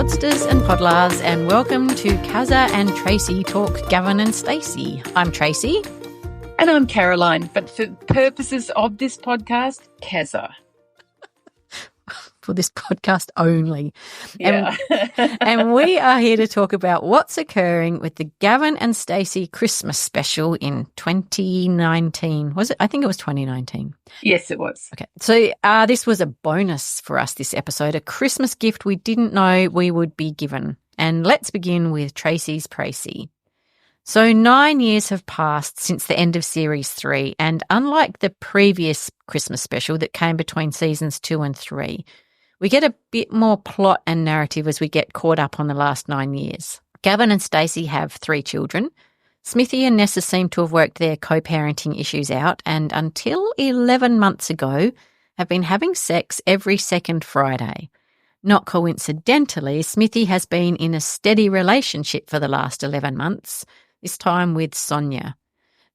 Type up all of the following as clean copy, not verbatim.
podsters and podlars, and welcome to Cazza and Tracy Talk Gavin and Stacey. I'm Tracy. And I'm Caroline, but for purposes of this podcast, Cazza. For this podcast only. Yeah. And we are here to talk about what's occurring with the Gavin and Stacey Christmas special in 2019. Was it? I think it was 2019. Yes, it was. Okay. So this was a bonus for us, this episode, a Christmas gift we didn't know we would be given. And let's begin with Tracy's Tracy. So 9 years have passed since the end of Series 3, and unlike the previous Christmas special that came between Seasons 2 and 3, we get a bit more plot and narrative as we get caught up on the last 9 years. Gavin and Stacey have 3 children. Smithy and Nessa seem to have worked their co-parenting issues out, and until 11 months ago have been having sex every second Friday. Not coincidentally, Smithy has been in a steady relationship for the last 11 months, this time with Sonia.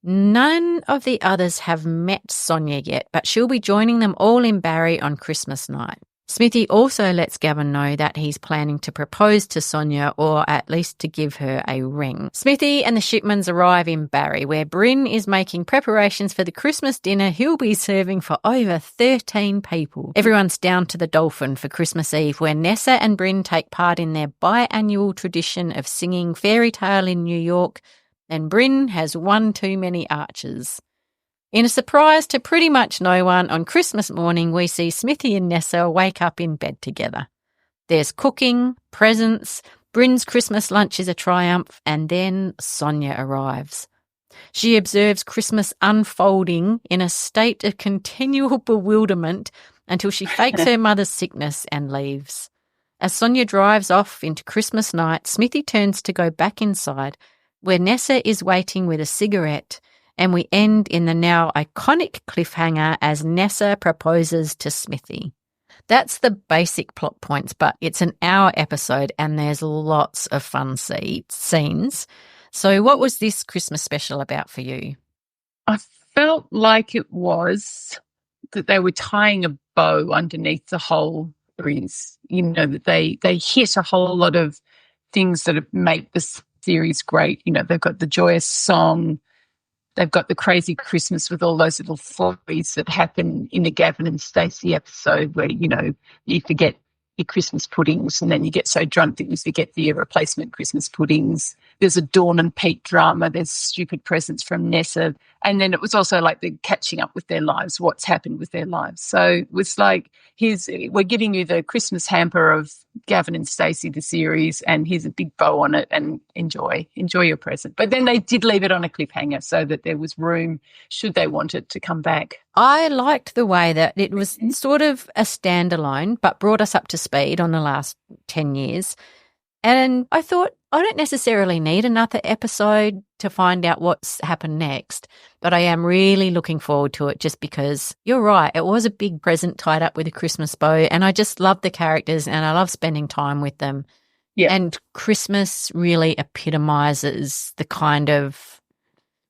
None of the others have met Sonia yet, but she'll be joining them all in Barry on Christmas night. Smithy also lets Gavin know that he's planning to propose to Sonia, or at least to give her a ring. Smithy and the Shipmans arrive in Barry, where Bryn is making preparations for the Christmas dinner he'll be serving for over 13 people. Everyone's down to the Dolphin for Christmas Eve, where Nessa and Bryn take part in their biannual tradition of singing Fairy Tale in New York, and Bryn has one too many archers. In a surprise to pretty much no one, on Christmas morning we see Smithy and Nessa wake up in bed together. There's cooking, presents, Bryn's Christmas lunch is a triumph, and then Sonia arrives. She observes Christmas unfolding in a state of continual bewilderment until she fakes her mother's sickness and leaves. As Sonia drives off into Christmas night, Smithy turns to go back inside, where Nessa is waiting with a cigarette, and we end in the now iconic cliffhanger as Nessa proposes to Smithy. That's the basic plot points, but it's an hour episode and there's lots of fun scenes. So what was this Christmas special about for you? I felt like it was that they were tying a bow underneath the whole series. You know, that they hit a whole lot of things that make this series great. You know, they've got the joyous song, they've got the crazy Christmas with all those little stories that happen in a Gavin and Stacey episode where, you know, you forget your Christmas puddings and then you get so drunk that you forget your replacement Christmas puddings. There's a Dawn and Pete drama. There's stupid presents from Nessa. And then it was also like the catching up with their lives, what's happened with their lives. So it was like, we're giving you the Christmas hamper of Gavin and Stacey, the series, and here's a big bow on it, and enjoy your present. But then they did leave it on a cliffhanger so that there was room, should they want it, to come back. I liked the way that it was sort of a standalone, but brought us up to speed on the last 10 years. And I thought, I don't necessarily need another episode to find out what's happened next, but I am really looking forward to it just because you're right. It was a big present tied up with a Christmas bow, and I just love the characters and I love spending time with them. Yeah. And Christmas really epitomizes the kind of,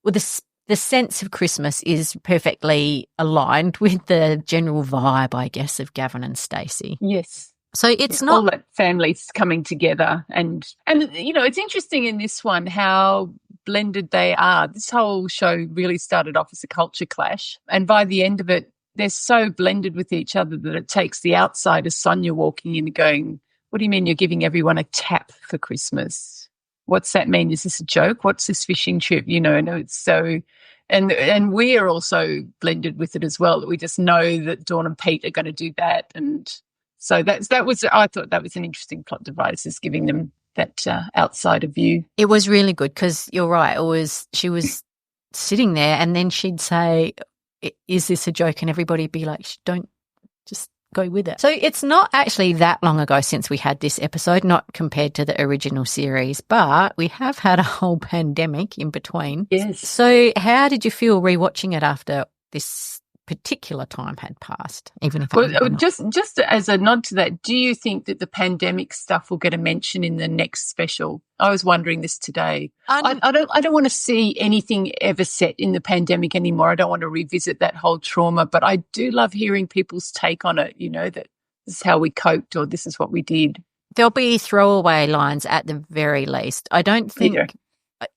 well, the sense of Christmas is perfectly aligned with the general vibe, I guess, of Gavin and Stacey. Yes. So it's not all that families coming together, and you know, it's interesting in this one how blended they are. This whole show really started off as a culture clash, and by the end of it, they're so blended with each other that it takes the outsider Sonia walking in and going, "What do you mean you're giving everyone a tap for Christmas? What's that mean? Is this a joke? What's this fishing trip?" You know, and it's so. And we are also blended with it as well. We just know that Dawn and Pete are going to do that, and so that was. I thought that was an interesting plot device, is giving them that outsider view. It was really good because you're right. She was sitting there, and then she'd say, "Is this a joke?" And everybody'd be like, "Don't, just go with it." So it's not actually that long ago since we had this episode, not compared to the original series, but we have had a whole pandemic in between. Yes. So how did you feel rewatching it after this particular time had passed, even if just as a nod to that, do you think that the pandemic stuff will get a mention in the next special? I was wondering this today. I don't want to see anything ever set in the pandemic anymore. I don't want to revisit that whole trauma, but I do love hearing people's take on it, you know, that this is how we coped or this is what we did. There'll be throwaway lines at the very least. I don't think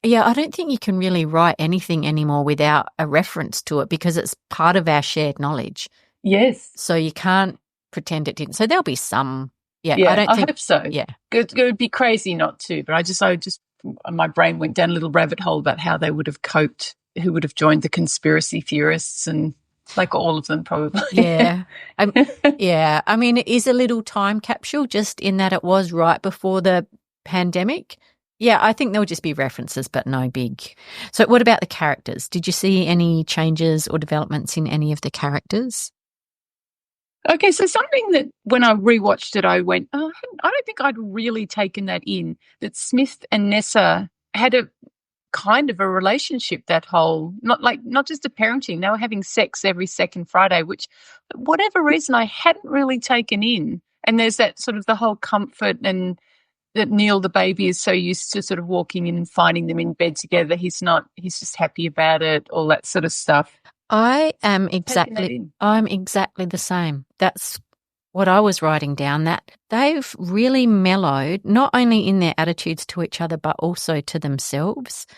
you can really write anything anymore without a reference to it because it's part of our shared knowledge. Yes. So you can't pretend it didn't. So there'll be some. Yeah, I hope so. Yeah. It would be crazy not to, but I just my brain went down a little rabbit hole about how they would have coped, who would have joined the conspiracy theorists, and like all of them probably. Yeah. Yeah. I mean, it is a little time capsule just in that it was right before the pandemic. Yeah, I think there'll just be references, but no big. So what about the characters? Did you see any changes or developments in any of the characters? Okay, so something that when I rewatched it, I went, oh, I don't think I'd really taken that in, that Smith and Nessa had a kind of a relationship, that whole, not just a parenting, they were having sex every second Friday, which for whatever reason I hadn't really taken in. And there's that sort of the whole comfort, and that Neil, the baby, is so used to sort of walking in and finding them in bed together. He's just happy about it, all that sort of stuff. I'm exactly the same. That's what I was writing down, that they've really mellowed, not only in their attitudes to each other, but also to themselves.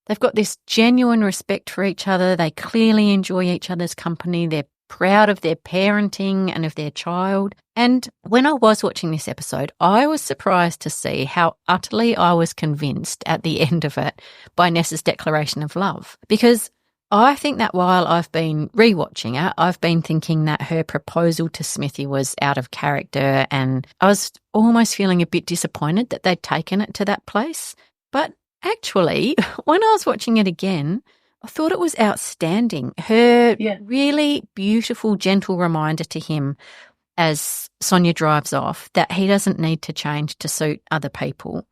They've got this genuine respect for each other. They clearly enjoy each other's company. They're proud of their parenting and of their child. And when I was watching this episode, I was surprised to see how utterly I was convinced at the end of it by Nessa's declaration of love. Because I think that while I've been rewatching it, I've been thinking that her proposal to Smithy was out of character, and I was almost feeling a bit disappointed that they'd taken it to that place. But actually, when I was watching it again, I thought it was outstanding. Her really beautiful, gentle reminder to him as Sonia drives off that he doesn't need to change to suit other people.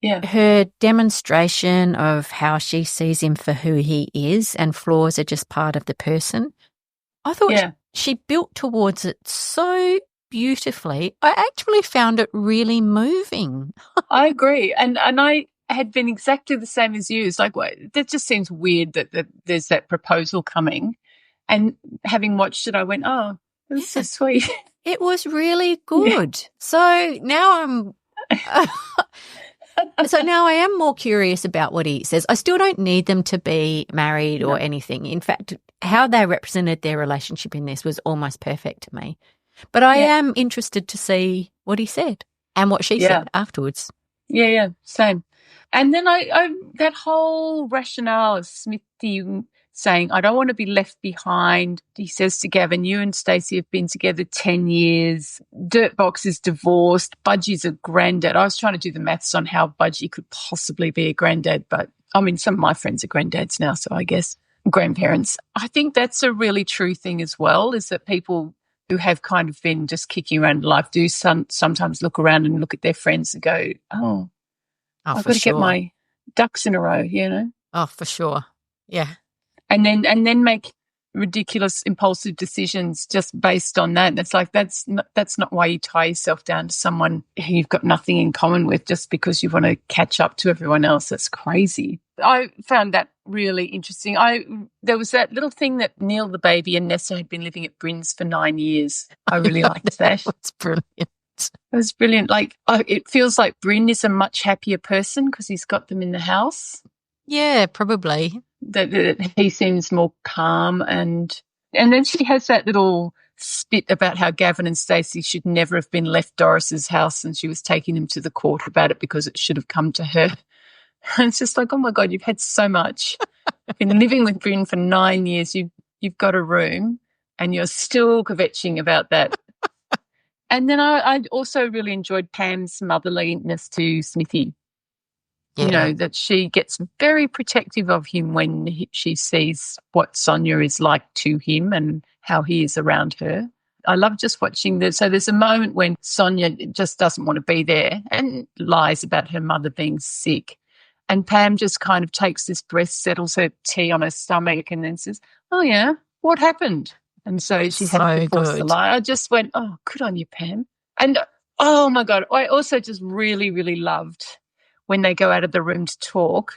Yeah. Her demonstration of how she sees him for who he is and flaws are just part of the person. I thought she built towards it so beautifully. I actually found it really moving. I agree. And I had been exactly the same as you. It's like, well, that just seems weird that there's that proposal coming. And having watched it, I went, oh, it was so sweet. It was really good. Yeah. So now I am more curious about what he says. I still don't need them to be married or anything. In fact, how they represented their relationship in this was almost perfect to me. But I am interested to see what he said and what she said afterwards. Yeah, same. And then I that whole rationale of Smithy saying, I don't want to be left behind. He says to Gavin, you and Stacey have been together 10 years. Dirtbox is divorced. Budgie's a granddad. I was trying to do the maths on how Budgie could possibly be a granddad, but I mean, some of my friends are granddads now, so I guess grandparents. I think that's a really true thing as well, is that people who have kind of been just kicking around life do sometimes look around and look at their friends and go, oh I've got to get my ducks in a row, you know? Oh, for sure. Yeah. And then make ridiculous impulsive decisions just based on that. And it's like that's not why you tie yourself down to someone who you've got nothing in common with just because you want to catch up to everyone else. That's crazy. I found that really interesting. There was that little thing that Neil the baby and Nessa had been living at Bryn's for 9 years. I really liked that. It's brilliant. It was brilliant. Like, it feels like Bryn is a much happier person because he's got them in the house. Yeah, probably. That he seems more calm, and then she has that little spit about how Gavin and Stacey should never have been left Doris's house, and she was taking him to the court about it because it should have come to her. And it's just like, oh my God, you've had so much. You've been living with Bryn for 9 years. You've got a room, and you're still kvetching about that. And then I also really enjoyed Pam's motherliness to Smithy. Yeah. You know, that she gets very protective of him when she sees what Sonia is like to him and how he is around her. I love just watching this. So there's a moment when Sonia just doesn't want to be there and lies about her mother being sick. And Pam just kind of takes this breath, settles her tea on her stomach and then says, oh, yeah, what happened? And so she had to force the lie. I just went, oh, good on you, Pam. And, oh, my God, I also just really, really loved when they go out of the room to talk,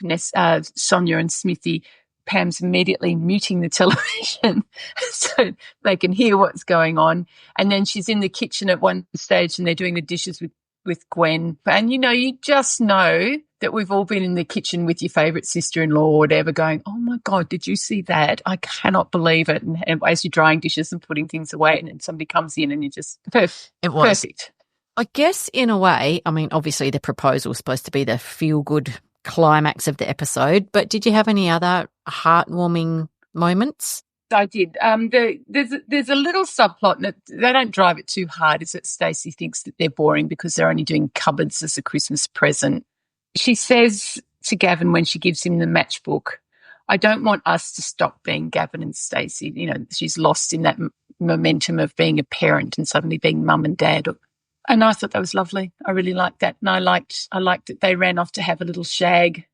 Sonia and Smithy, Pam's immediately muting the television so they can hear what's going on. And then she's in the kitchen at one stage and they're doing the dishes with with Gwen. And, you just know that we've all been in the kitchen with your favourite sister-in-law or whatever going, oh, my God, did you see that? I cannot believe it. And as you're drying dishes and putting things away and then somebody comes in and you just perfect. It was. Perfect. I guess in a way, I mean, obviously the proposal was supposed to be the feel-good climax of the episode, but did you have any other heartwarming moments? I did. There's a little subplot, and they don't drive it too hard, is that Stacey thinks that they're boring because they're only doing cupboards as a Christmas present. She says to Gavin when she gives him the matchbook, I don't want us to stop being Gavin and Stacey. She's lost in that momentum of being a parent and suddenly being mum and dad. And I thought that was lovely. I really liked that. And I liked that they ran off to have a little shag.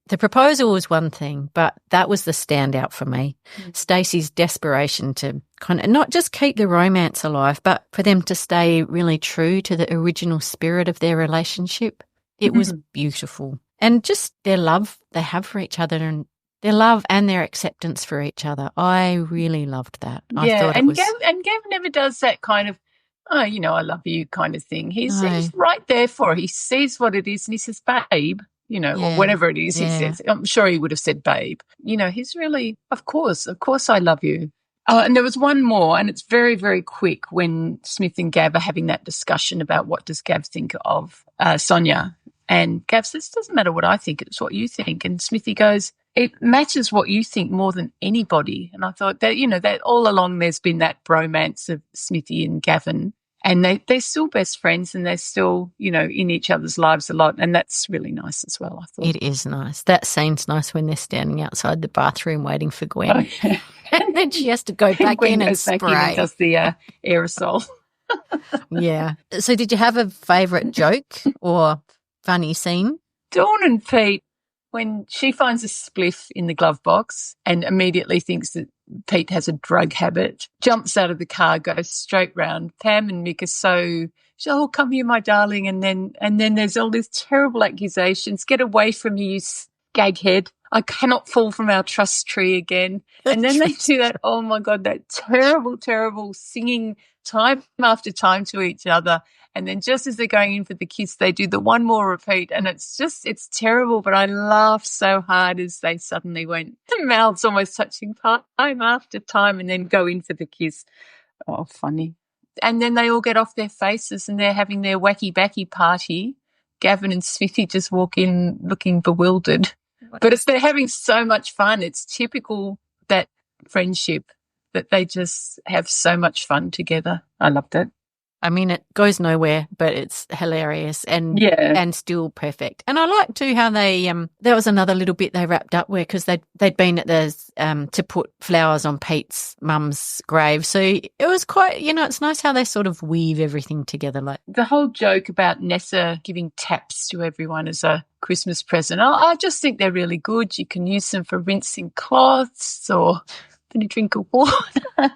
The proposal was one thing, but that was the standout for me. Stacey's desperation to kind of not just keep the romance alive, but for them to stay really true to the original spirit of their relationship. It was beautiful. And just their love they have for each other and their love and their acceptance for each other. I really loved that. I thought and Gavin never does that kind of, I love you kind of thing. He's right there for her. He sees what it is and he says, babe. Or whatever it is he says. I'm sure he would have said babe. He's really, of course I love you. And there was one more, and it's very, very quick when Smith and Gav are having that discussion about what does Gav think of Sonia. And Gav says, it doesn't matter what I think, it's what you think. And Smithy goes, it matches what you think more than anybody. And I thought that, that all along there's been that bromance of Smithy and Gavin. And they're still best friends and they're still, in each other's lives a lot. And that's really nice as well, I thought. It is nice. That scene's nice when they're standing outside the bathroom waiting for Gwen. Oh, yeah. And then she has to go back in and spray. Back in and does the aerosol. Yeah. So did you have a favourite joke or funny scene? Dawn and Pete, when she finds a spliff in the glove box and immediately thinks that Pete has a drug habit, jumps out of the car, goes straight round. Pam and Mick are so, oh, come here, my darling. And then there's all these terrible accusations. Get away from me, you skaghead. I cannot fall from our trust tree again. And then they do that, oh, my God, that terrible, terrible singing time after time to each other. And then just as they're going in for the kiss, they do the one more repeat. And it's terrible, but I laughed so hard as they suddenly went, the mouths almost touching time after time and then go in for the kiss. Oh, funny. And then they all get off their faces and they're having their wacky-backy party. Gavin and Smithy just walk in looking bewildered. But they're having so much fun. It's typical that friendship that they just have so much fun together. I loved it. I mean, it goes nowhere, but it's hilarious and still perfect. And I like too how they there was another little bit they wrapped up where because they'd been at the to put flowers on Pete's mum's grave, so it was quite it's nice how they sort of weave everything together. Like the whole joke about Nessa giving taps to everyone as a Christmas present. I just think they're really good. You can use them for rinsing cloths or for a drink of water,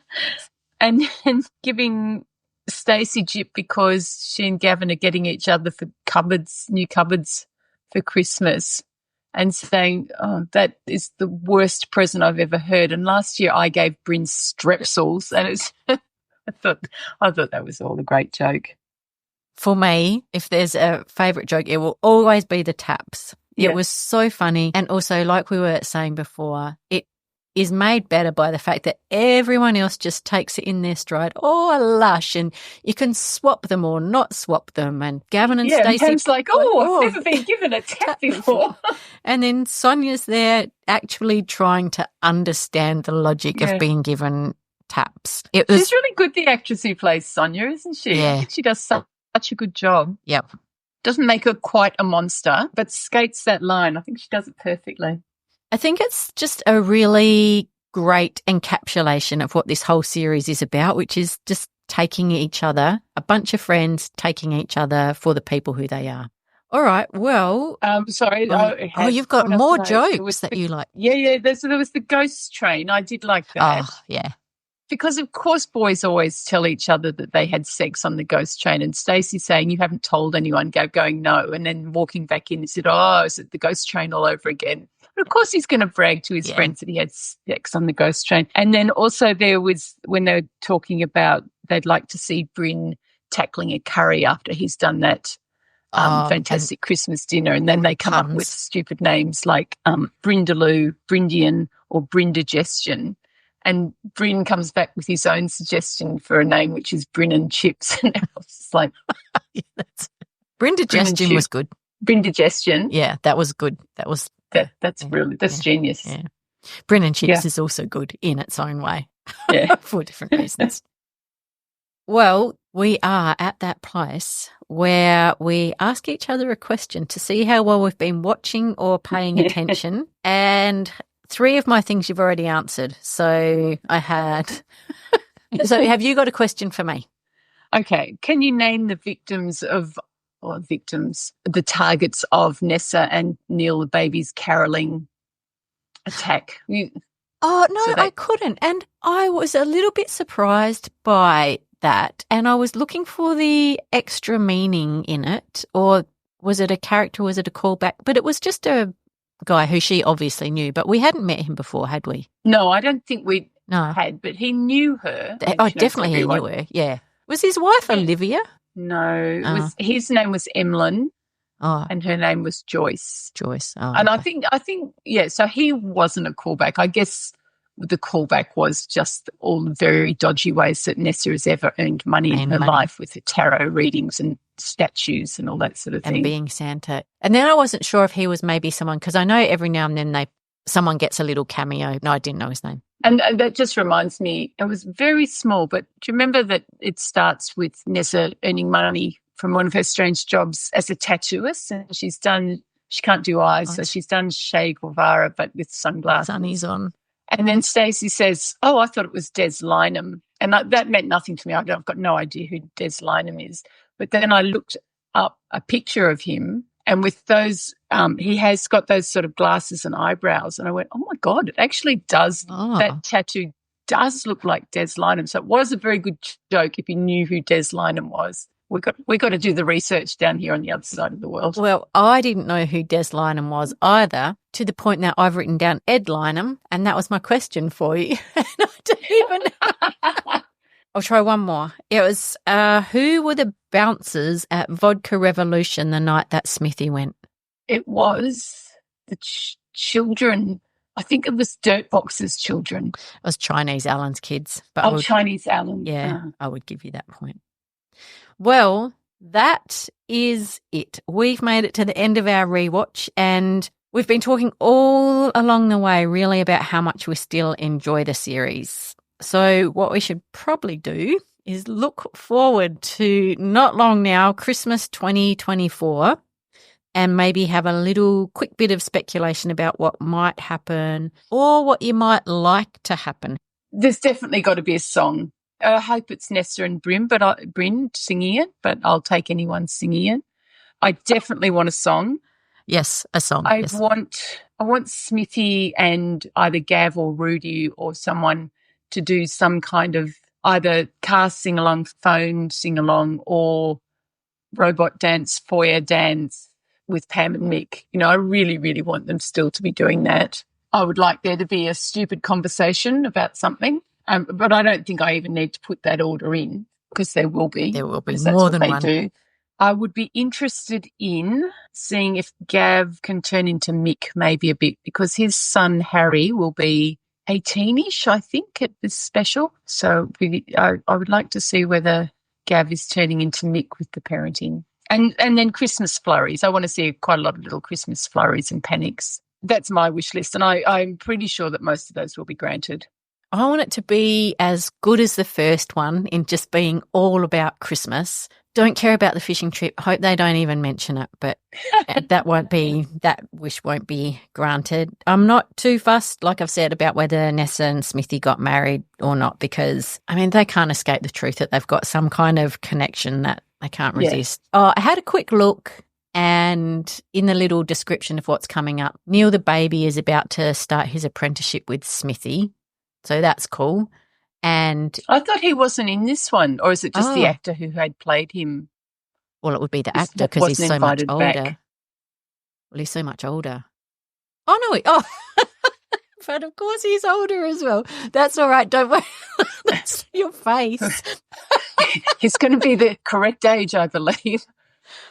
and giving Stacey jip because she and Gavin are getting each other for new cupboards for Christmas and saying, oh, that is the worst present I've ever heard. And last year I gave Bryn strepsils and it's I thought that was all a great joke. For me, if there's a favourite joke, it will always be the taps. Yeah. It was so funny. And also, like we were saying before, it is made better by the fact that everyone else just takes it in their stride. Oh, lush. And you can swap them or not swap them. And Gavin and Stacey. Pam's like, I've never been given a tap before. And then Sonia's there actually trying to understand the logic of being given taps. She's really good, the actress who plays Sonia, isn't she? Yeah. I think she does such a good job. Yep. Doesn't make her quite a monster, but skates that line. I think she does it perfectly. I think it's just a really great encapsulation of what this whole series is about, which is just taking each other, a bunch of friends taking each other for the people who they are. All right, well. Sorry. You've got more jokes that you like. Yeah. There was the ghost train. I did like that. Oh, yeah. Because, of course, boys always tell each other that they had sex on the ghost train, and Stacey saying, you haven't told anyone, going, no, and then walking back in and said, is it the ghost train all over again? But, of course, he's going to brag to his friends that he had sex on the ghost train. And then also there was, when they were talking about they'd like to see Bryn tackling a curry after he's done that Fantastic Christmas Dinner, and then they come up with stupid names like Brindaloo, Brindian, or Brindigestion. And Bryn comes back with his own suggestion for a name, which is Bryn and Chips. And I was just like, Brindigestion was good. Brindigestion. Yeah, that was good. That's genius. Yeah. Bryn and Chips is also good in its own way. Yeah. For different reasons. Well, we are at that place where we ask each other a question to see how well we've been watching or paying attention. And 3 of my things you've already answered. So have you got a question for me? Okay. Can you name the the targets of Nessa and Neil the baby's caroling attack? I couldn't. And I was a little bit surprised by that. And I was looking for the extra meaning in it. Or was it a character? Was it a callback? But it was just a guy who she obviously knew, but we hadn't met him before, had we? No, I don't think we had, but he knew her. Definitely he knew her, yeah. Was his wife Olivia? No, his name was Emlyn. Oh. And her name was Joyce. Joyce. Oh, and okay. I think, so he wasn't a callback. I guess the callback was just all the very dodgy ways that Nessa has ever earned money in her life with her tarot readings and statues and all that sort of thing. And being Santa. And then I wasn't sure if he was maybe someone, because I know every now and then someone gets a little cameo. No, I didn't know his name. And that just reminds me, it was very small, but do you remember that it starts with Nessa earning money from one of her strange jobs as a tattooist, and she can't do eyes, so she's done Che Guevara but with sunglasses. Sunnies on. And then Stacey says, I thought it was Des Lynam. And that meant nothing to me. I've got no idea who Des Lynam is. But then I looked up a picture of him, and with those, he has got those sort of glasses and eyebrows. And I went, oh, my God, it actually does. That tattoo does look like Des Lynam. So it was a very good joke if you knew who Des Lynam was. We got to do the research down here on the other side of the world. Well, I didn't know who Des Lynam was either, to the point that I've written down Ed Lynam, and that was my question for you. And I don't even know. I'll try one more. It was, who were the bouncers at Vodka Revolution the night that Smithy went? It was the children. I think it was Dirtbox's children. It was Chinese Alan's kids. But Chinese Alan. Yeah, I would give you that point. Well, that is it. We've made it to the end of our rewatch, and we've been talking all along the way really about how much we still enjoy the series. So what we should probably do is look forward to, not long now, Christmas 2024, and maybe have a little quick bit of speculation about what might happen or what you might like to happen. There's definitely got to be a song. I hope it's Nessa and Bryn singing it, but I'll take anyone singing it. I definitely want a song. Yes, a song. I want Smithy and either Gav or Rudy or someone to do some kind of either car sing-along, phone sing-along, or robot dance, foyer dance with Pam and Mick. I really, really want them still to be doing that. I would like there to be a stupid conversation about something. But I don't think I even need to put that order in, because there will be. There will be more than one. Do. I would be interested in seeing if Gav can turn into Mick maybe a bit, because his son Harry will be 18-ish, I think, at this special. So I would like to see whether Gav is turning into Mick with the parenting. And then Christmas flurries. I want to see quite a lot of little Christmas flurries and panics. That's my wish list, and I'm pretty sure that most of those will be granted. I want it to be as good as the first one in just being all about Christmas. Don't care about the fishing trip. Hope they don't even mention it, but that wish won't be granted. I'm not too fussed, like I've said, about whether Nessa and Smithy got married or not, because, they can't escape the truth that they've got some kind of connection that they can't resist. Yeah. I had a quick look, and in the little description of what's coming up, Neil the baby is about to start his apprenticeship with Smithy. So that's cool. And I thought he wasn't in this one, or is it just the actor who had played him? Well, it would be the actor, because he's so much older. Back. Well, he's so much older. Oh, no. But of course he's older as well. That's all right. Don't worry. That's your face. He's going to be the correct age, I believe.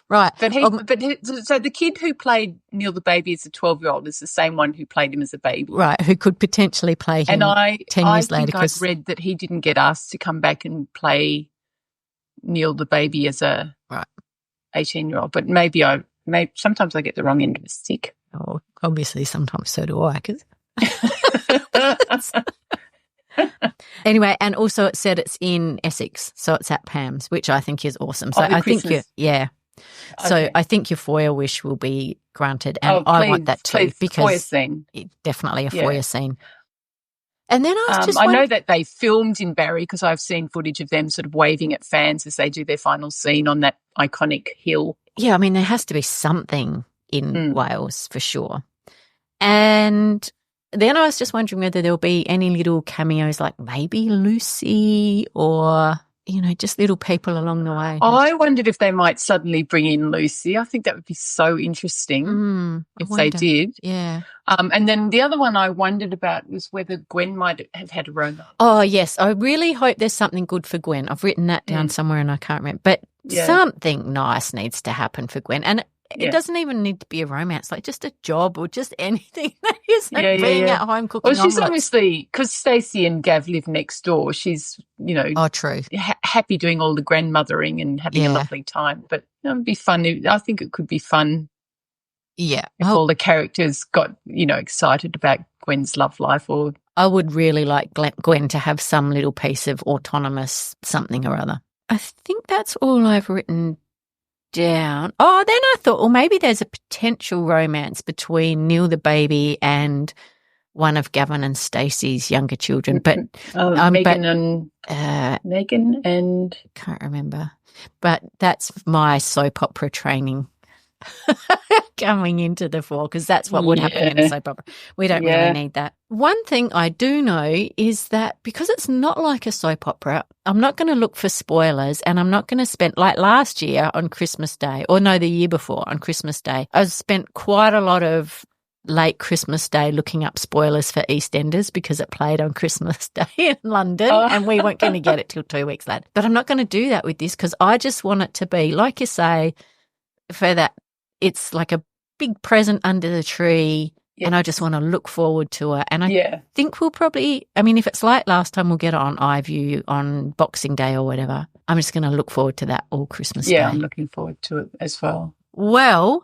Right. So the kid who played Neil the baby as a 12-year-old is the same one who played him as a baby. Right, who could potentially play him 10 years later. I think I'd read that he didn't get asked to come back and play Neil the baby as a 18-year-old, but maybe sometimes I get the wrong end of the stick. Oh, obviously sometimes so do I. Anyway, and also it said it's in Essex, so it's at Pam's, which I think is awesome. So I think So I think your foyer wish will be granted, and I want that too because it's definitely a foyer scene. And then I know that they filmed in Barry because I've seen footage of them sort of waving at fans as they do their final scene on that iconic hill. Yeah, I mean there has to be something in Wales for sure. And then I was just wondering whether there'll be any little cameos like maybe Lucy or, just little people along the way. I wondered if they might suddenly bring in Lucy. I think that would be so interesting if they did. Yeah. And then the other one I wondered about was whether Gwen might have had a romance. Oh, yes. I really hope there's something good for Gwen. I've written that down somewhere and I can't remember. But something nice needs to happen for Gwen. And it doesn't even need to be a romance, like just a job or just anything that isn't being at home cooking omelets. Well, she's obviously, because Stacey and Gav live next door, she's, true. Happy doing all the grandmothering and having a lovely time. But it would be fun. I think it could be fun. Yeah. If all the characters got, excited about Gwen's love life. Or I would really like Gwen to have some little piece of autonomous something or other. I think that's all I've written down. Oh, then I thought, well, maybe there's a potential romance between Neil the baby and one of Gavin and Stacey's younger children. But Megan and can't remember. But that's my soap opera training coming into the fore, because that's what would happen in a soap opera. We don't really need that. One thing I do know is that because it's not like a soap opera, I'm not going to look for spoilers, and I'm not going to spend, like last year on Christmas Day, or no, the year before on Christmas Day, I spent quite a lot of late Christmas Day looking up spoilers for EastEnders because it played on Christmas Day in London and we weren't going to get it till 2 weeks later. But I'm not going to do that with this because I just want it to be, like you say, for that, it's like a big present under the tree and I just want to look forward to it. And I think we'll probably, I mean, if it's like last time, we'll get it on iView on Boxing Day or whatever. I'm just going to look forward to that all Christmas Day. Yeah, I'm looking forward to it as well. Well,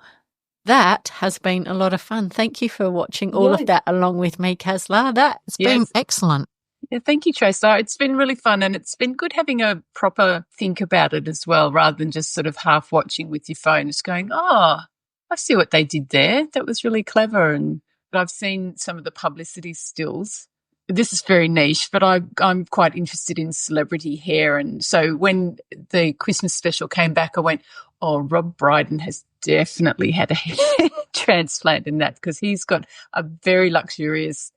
that has been a lot of fun. Thank you for watching all of that along with me, Kazla. That's been excellent. Yeah, thank you, Tracy. It's been really fun, and it's been good having a proper think about it as well, rather than just sort of half watching with your phone, just going, I see what they did there. That was really clever. And I've seen some of the publicity stills. This is very niche, but I'm quite interested in celebrity hair. And so when the Christmas special came back, I went, Rob Brydon has definitely had a hair transplant in that, because he's got a very luxurious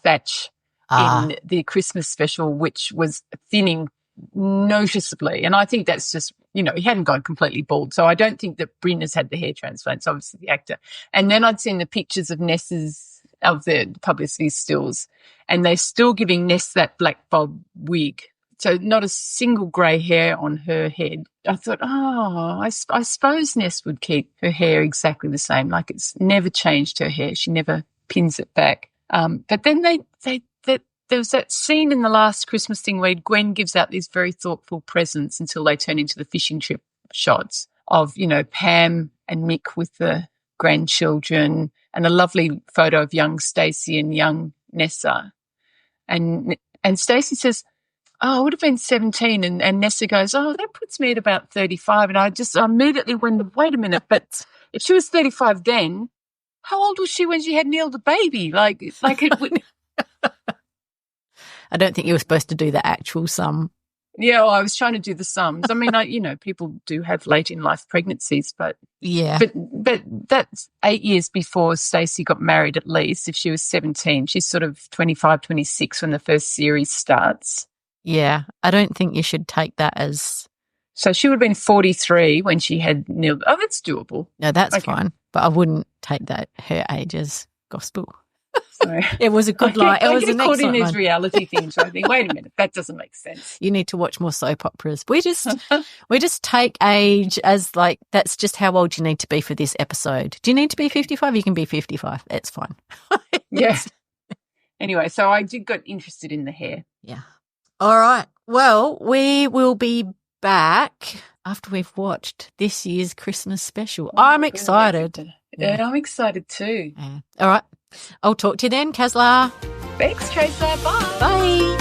thatch in the Christmas special, which was thinning noticeably. And I think that's just, he hadn't gone completely bald. So I don't think that Bryn has had the hair transplant. It's obviously the actor. And then I'd seen the pictures of of the publicity stills, and they're still giving Ness that black bob wig. So not a single grey hair on her head. I thought, I suppose Ness would keep her hair exactly the same. Like, it's never changed her hair. She never pins it back. But then there was that scene in the last Christmas thing where Gwen gives out these very thoughtful presents until they turn into the fishing trip shots of, Pam and Mick with the grandchildren, and a lovely photo of young Stacey and young Nessa. And Stacey says, I would have been 17. And Nessa goes, that puts me at about 35. And I immediately went, wait a minute, but if she was 35 then, how old was she when she had Neil the baby? Like it would... I don't think you were supposed to do the actual sum. Yeah, I was trying to do the sums. I mean, people do have late in life pregnancies, but but that's 8 years before Stacey got married at least. If she was 17, she's sort of 25, 26 when the first series starts. Yeah, I don't think you should take that as... So she would have been 43 when she had Neil. Oh, that's doable. No, that's fine, but I wouldn't take that her age as gospel. So It was a good line. It was I get an caught in excellent these line. reality things. So I think, wait a minute, that doesn't make sense. You need to watch more soap operas. We just take age as like, that's just how old you need to be for this episode. Do you need to be 55? You can be 55. It's fine. Yeah. Anyway, so I got interested in the hair. Yeah. All right. Well, we will be back after we've watched this year's Christmas special. I'm excited. Yeah, I'm excited too. Yeah. All right. I'll talk to you then, Kazla. Thanks, Tracer. Bye. Bye.